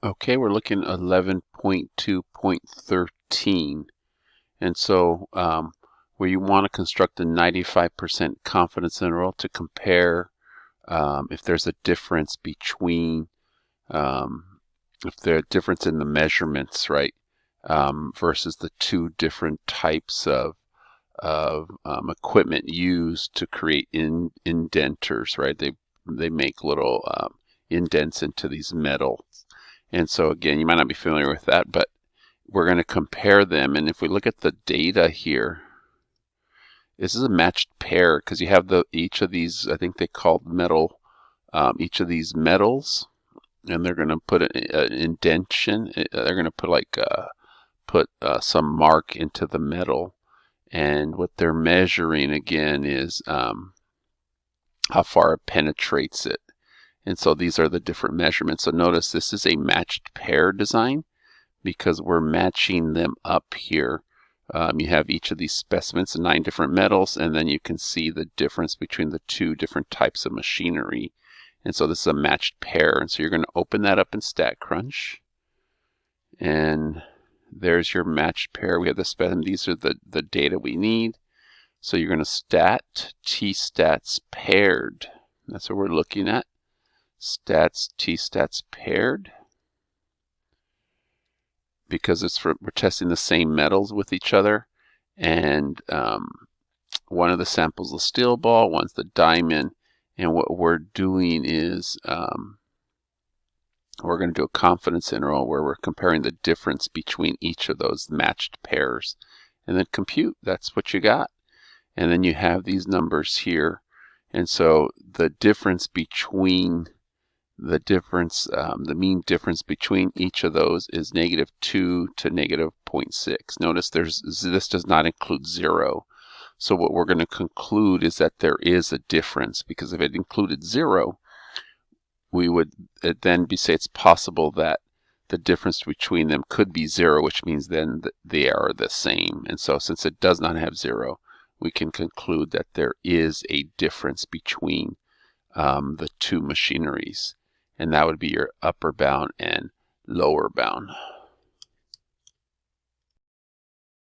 Okay, we're looking at 11.2.13. And so where you want to construct a 95% confidence interval to compare if there's a difference between, if there's a difference in the measurements, right, versus the two different types of equipment used to create indenters, right? They make little indents into these metals. And so again, you might not be familiar with that, but we're going to compare them. And if we look at the data here, this is a matched pair because you have each of these, I think they called metal, each of these metals, and they're going to put an indentation. They're going to put like some mark into the metal, and what they're measuring again is how far it penetrates it. And so these are the different measurements. So notice this is a matched pair design because we're matching them up here. You have each of these specimens, 9 different metals, and then you can see the difference between the two different types of machinery. And so this is a matched pair. And so you're going to open that up in StatCrunch. And there's your matched pair. We have the specimen. These are the data we need. So you're going to stat t-stats paired. That's what we're looking at. Stats t-stats paired, because we're testing the same metals with each other, and one of the samples is the steel ball, one's the diamond, and what we're doing is we're going to do a confidence interval where we're comparing the difference between each of those matched pairs, and then compute. That's what you got, and then you have these numbers here, and so the difference between the mean difference between each of those is -2 to -0.6. Notice this does not include 0. So what we're going to conclude is that there is a difference, because if it included 0, we would then say it's possible that the difference between them could be 0, which means then they are the same. And so since it does not have 0, we can conclude that there is a difference between the two machineries. And that would be your upper bound and lower bound.